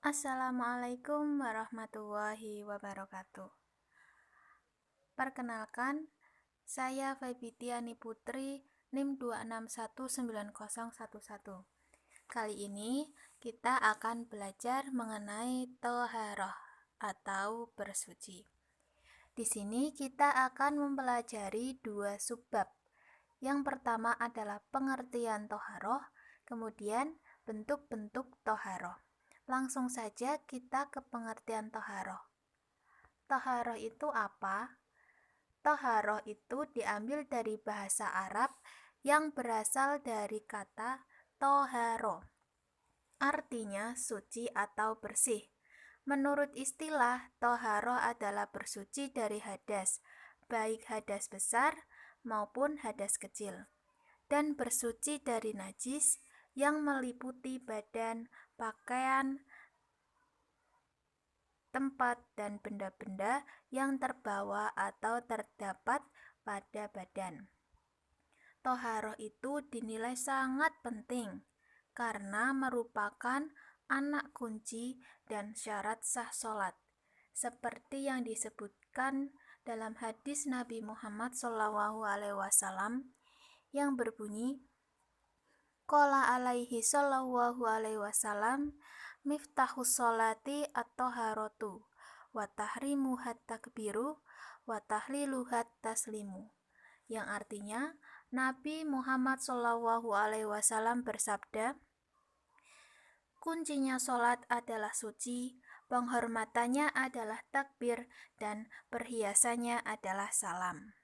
Assalamualaikum warahmatullahi wabarakatuh. Perkenalkan, saya Febityani Putri, NIM 2619011. Kali ini kita akan belajar mengenai toharoh atau bersuci. Di sini kita akan mempelajari dua subbab. Yang pertama adalah pengertian toharoh, kemudian bentuk-bentuk toharoh. Langsung saja kita ke pengertian toharoh. Toharoh itu apa? Toharoh itu diambil dari bahasa Arab yang berasal dari kata toharo. Artinya suci atau bersih. Menurut istilah, toharo adalah bersuci dari hadas, baik hadas besar maupun hadas kecil, dan bersuci dari najis yang meliputi badan, pakaian, tempat, dan benda-benda yang terbawa atau terdapat pada badan. Toharoh itu dinilai sangat penting karena merupakan anak kunci dan syarat sah sholat, seperti yang disebutkan dalam hadis Nabi Muhammad SAW yang berbunyi, Qala alaihi sallallahu alaihi wasallam, miftahus sholati at-toharotu, wa tahrimu hat-takbiru, wa tahlilu hat-taslimu. Yang artinya, Nabi Muhammad SAW bersabda, kuncinya sholat adalah suci, penghormatannya adalah takbir, dan perhiasannya adalah salam.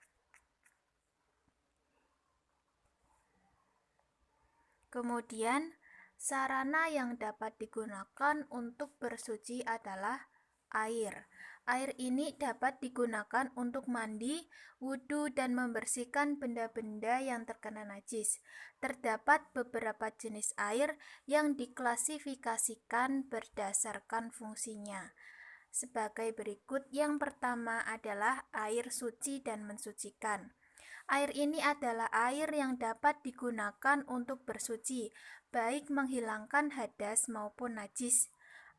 Kemudian, sarana yang dapat digunakan untuk bersuci adalah air. Air ini dapat digunakan untuk mandi, wudhu, dan membersihkan benda-benda yang terkena najis. Terdapat beberapa jenis air yang diklasifikasikan berdasarkan fungsinya. Sebagai berikut, yang pertama adalah air suci dan mensucikan. Air ini adalah air yang dapat digunakan untuk bersuci, baik menghilangkan hadas maupun najis.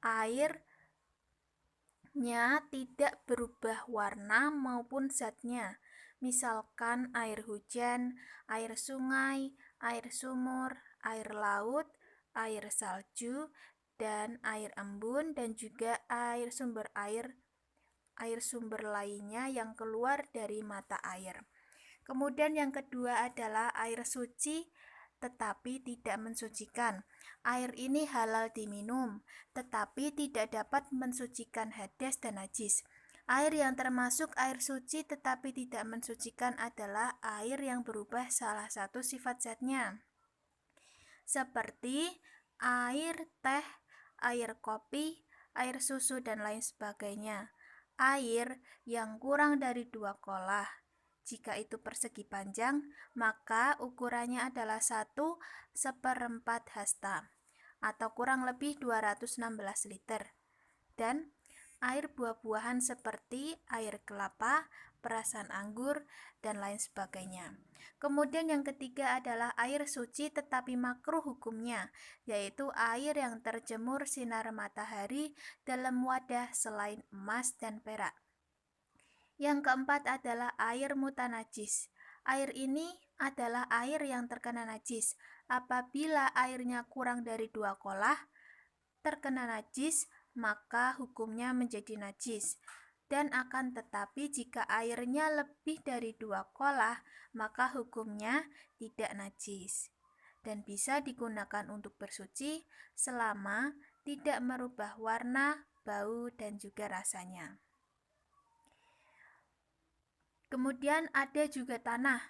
Airnya tidak berubah warna maupun zatnya, misalkan air hujan, air sungai, air sumur, air laut, air salju, dan air embun, dan juga air sumber lainnya yang keluar dari mata air. Kemudian yang kedua adalah air suci tetapi tidak mensucikan. Air ini halal diminum, tetapi tidak dapat mensucikan hadas dan najis. Air yang termasuk air suci tetapi tidak mensucikan adalah air yang berubah salah satu sifat zatnya, seperti air teh, air kopi, air susu, dan lain sebagainya. Air yang kurang dari 2 kolah. Jika itu persegi panjang, maka ukurannya adalah 1/4 hasta atau kurang lebih 216 liter. Dan air buah-buahan seperti air kelapa, perasan anggur, dan lain sebagainya. Kemudian yang ketiga adalah air suci tetapi makruh hukumnya, yaitu air yang terjemur sinar matahari dalam wadah selain emas dan perak. Yang keempat adalah air mutanajis. Air ini adalah air yang terkena najis. Apabila airnya kurang dari 2 kolah terkena najis, maka hukumnya menjadi najis. Dan akan tetapi jika airnya lebih dari 2 kolah, maka hukumnya tidak najis dan bisa digunakan untuk bersuci selama tidak merubah warna, bau, dan juga rasanya. Kemudian ada juga tanah.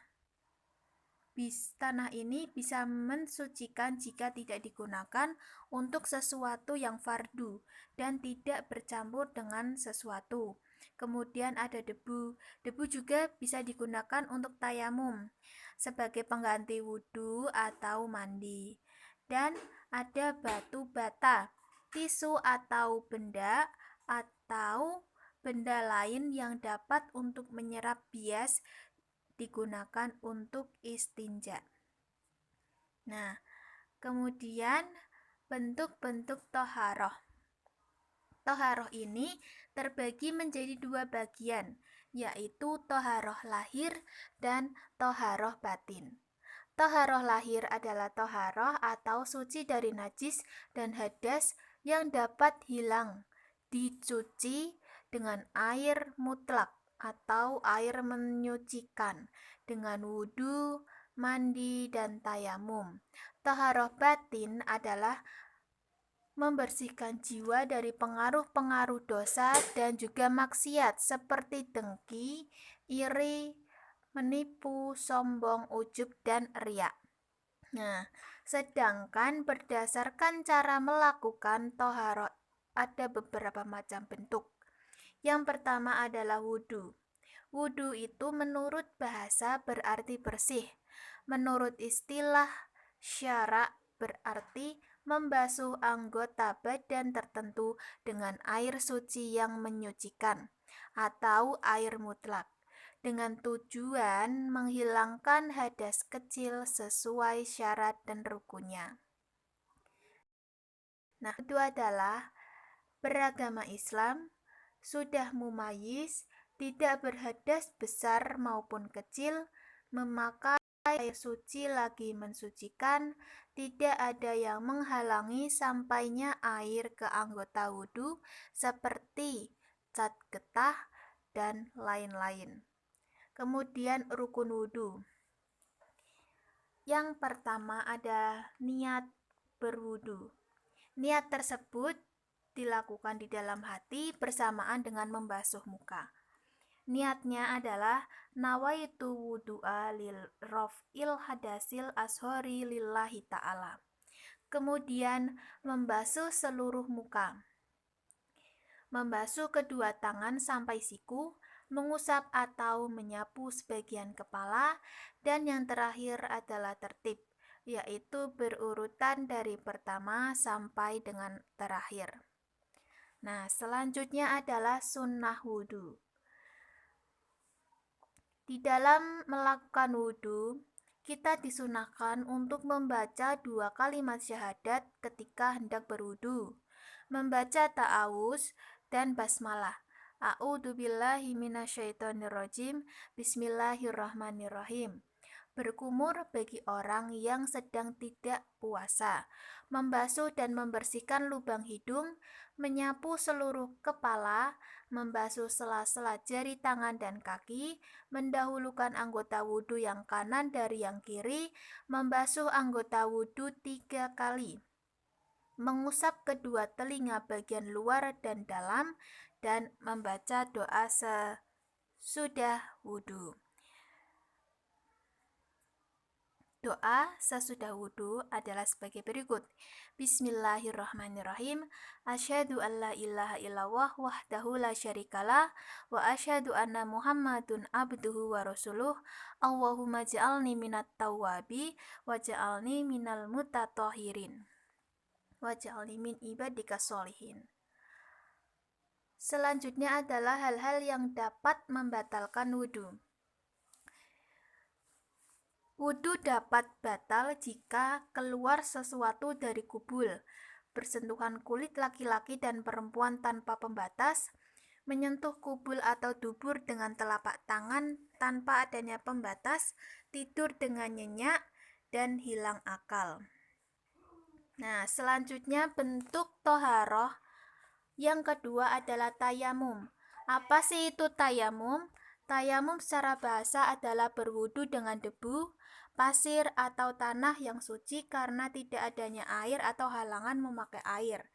Tanah ini bisa mensucikan jika tidak digunakan untuk sesuatu yang fardu dan tidak bercampur dengan sesuatu. Kemudian ada debu. Debu juga bisa digunakan untuk tayamum sebagai pengganti wudhu atau mandi. Dan ada batu bata, tisu atau benda lain yang dapat untuk menyerap bias digunakan untuk istinja. Nah, kemudian bentuk-bentuk toharoh. Toharoh ini terbagi menjadi dua bagian, yaitu toharoh lahir dan toharoh batin. Toharoh lahir adalah toharoh atau suci dari najis dan hadas yang dapat hilang dicuci dengan air mutlak atau air menyucikan dengan wudhu, mandi, dan tayamum. Toharoh batin adalah membersihkan jiwa dari pengaruh-pengaruh dosa dan juga maksiat seperti dengki, iri, menipu, sombong, ujub, dan riya. Nah, sedangkan berdasarkan cara melakukan toharoh ada beberapa macam bentuk. Yang pertama adalah wudhu. Wudhu itu menurut bahasa berarti bersih. Menurut istilah syara berarti membasuh anggota badan tertentu dengan air suci yang menyucikan atau air mutlak dengan tujuan menghilangkan hadas kecil sesuai syarat dan rukunnya. Nah, kedua adalah beragama Islam, sudah mumayyiz, tidak berhadas besar maupun kecil, memakai air suci lagi mensucikan, tidak ada yang menghalangi sampainya air ke anggota wudhu seperti cat getah dan lain-lain. Kemudian rukun wudhu. Yang pertama ada niat berwudhu. Niat tersebut dilakukan di dalam hati bersamaan dengan membasuh muka. Niatnya adalah nawaitu wudu'a lil raf'il hadasil ashori lillahi ta'ala. Kemudian membasuh seluruh muka. Membasuh kedua tangan sampai siku, mengusap atau menyapu sebagian kepala, dan yang terakhir adalah tertib, yaitu berurutan dari pertama sampai dengan terakhir. Nah, selanjutnya adalah sunnah wudhu. Di dalam melakukan wudhu, kita disunahkan untuk membaca 2 kalimat syahadat ketika hendak berwudhu, membaca ta'awuz dan basmalah. A'udzubillahi minasyaitonirrajim. Bismillahirrahmanirrahim. Berkumur bagi orang yang sedang tidak puasa, membasuh dan membersihkan lubang hidung, menyapu seluruh kepala, membasuh sela-sela jari tangan dan kaki, mendahulukan anggota wudhu yang kanan dari yang kiri, membasuh anggota wudhu 3 kali, mengusap kedua telinga bagian luar dan dalam, dan membaca doa sesudah wudhu. Doa sesudah wudhu adalah sebagai berikut. Bismillahirrahmanirrahim. Asyhadu an la ilaha illallah wahdahu la syarikalah wa asyhadu anna Muhammadun abduhu wa rasuluh. Allahumma ja'alni minat tawwabi wa ja'alni minal mutatahhirin wa ja'alni min ibadika sholihin. Selanjutnya adalah hal-hal yang dapat membatalkan wudhu. Wudhu dapat batal jika keluar sesuatu dari kubul, bersentuhan kulit laki-laki dan perempuan tanpa pembatas, menyentuh kubul atau dubur dengan telapak tangan tanpa adanya pembatas, tidur dengan nyenyak, dan hilang akal. Nah, selanjutnya bentuk toharoh yang kedua adalah tayamum. Apa sih itu tayamum? Tayamum secara bahasa adalah berwudu dengan debu, pasir, atau tanah yang suci karena tidak adanya air atau halangan memakai air.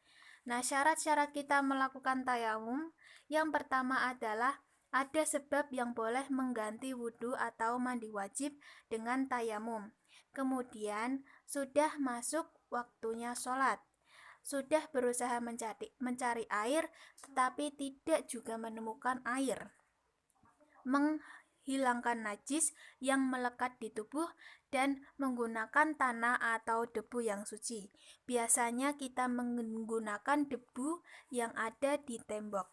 Nah, syarat-syarat kita melakukan tayamum, yang pertama adalah ada sebab yang boleh mengganti wudu atau mandi wajib dengan tayamum. Kemudian, sudah masuk waktunya sholat. Sudah berusaha mencari air, tetapi tidak juga menemukan air. Menghilangkan najis yang melekat di tubuh dan menggunakan tanah atau debu yang suci. Biasanya kita menggunakan debu yang ada di tembok.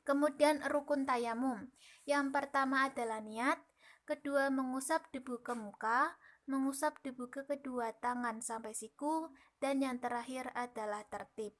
Kemudian rukun tayamum. Yang pertama adalah niat, kedua mengusap debu ke muka, mengusap debu ke kedua tangan sampai siku, dan yang terakhir adalah tertib.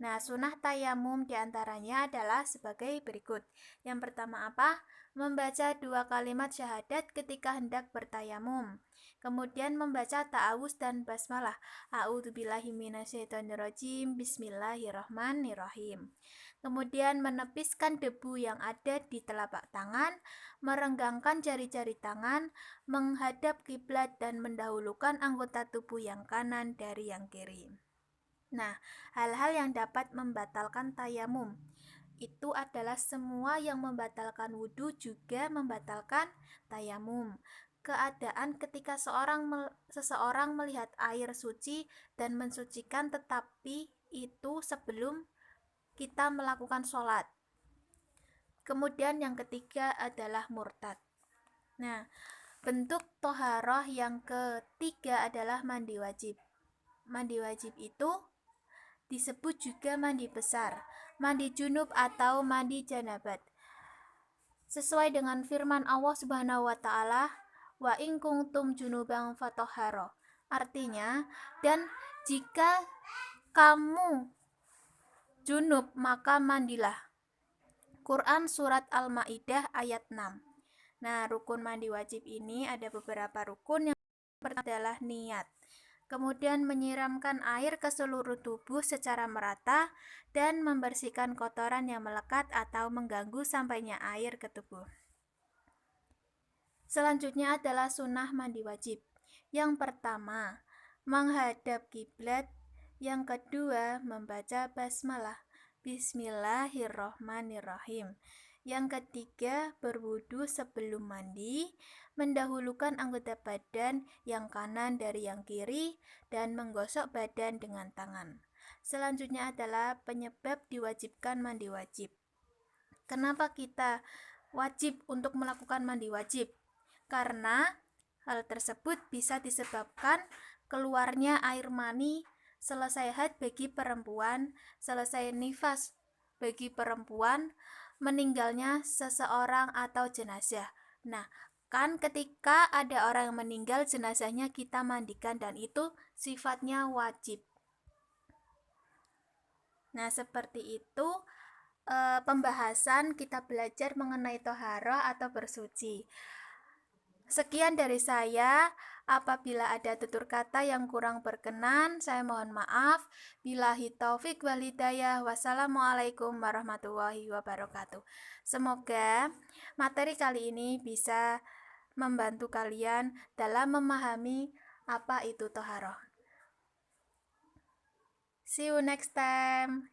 Nah, sunnah tayamum diantaranya adalah sebagai berikut. Yang pertama apa? Membaca 2 kalimat syahadat ketika hendak bertayamum. Kemudian membaca ta'awuz dan basmalah. A'udzubillahi minasyaitonirrajim. Bismillahirrahmanirrahim. Kemudian menepiskan debu yang ada di telapak tangan, merenggangkan jari-jari tangan, menghadap kiblat dan mendahulukan anggota tubuh yang kanan dari yang kiri. Nah, hal-hal yang dapat membatalkan tayamum itu adalah semua yang membatalkan wudhu juga membatalkan tayamum. Keadaan ketika seseorang melihat air suci dan mensucikan, tetapi itu sebelum kita melakukan sholat. Kemudian yang ketiga adalah murtad. Nah, bentuk toharoh yang ketiga adalah mandi wajib. Mandi wajib itu disebut juga mandi besar, mandi junub atau mandi janabat. Sesuai dengan firman Allah Subhanahu wa taala, wa in kuntum junuban fatahharo. Artinya, dan jika kamu junub maka mandilah. Quran surat Al-Maidah ayat 6. Nah, rukun mandi wajib ini ada beberapa rukun. Yang pertama adalah niat. Kemudian menyiramkan air ke seluruh tubuh secara merata dan membersihkan kotoran yang melekat atau mengganggu sampainya air ke tubuh. Selanjutnya adalah sunnah mandi wajib. Yang pertama, menghadap kiblat. Yang kedua, membaca basmalah. Bismillahirrahmanirrahim. Yang ketiga, berwudu sebelum mandi, mendahulukan anggota badan yang kanan dari yang kiri, dan menggosok badan dengan tangan. Selanjutnya adalah penyebab diwajibkan mandi wajib. Kenapa kita wajib untuk melakukan mandi wajib? Karena hal tersebut bisa disebabkan keluarnya air mani selesai haid bagi perempuan, selesai nifas bagi perempuan, meninggalnya seseorang atau jenazah. Nah, kan ketika ada orang yang meninggal, jenazahnya kita mandikan dan itu sifatnya wajib. Nah, seperti itu pembahasan kita belajar mengenai toharoh atau bersuci. Sekian dari saya. Apabila ada tutur kata yang kurang berkenan, saya mohon maaf. Billahi taufik wal hidayah. Wassalamualaikum warahmatullahi wabarakatuh. Semoga materi kali ini bisa membantu kalian dalam memahami apa itu toharoh. See you next time.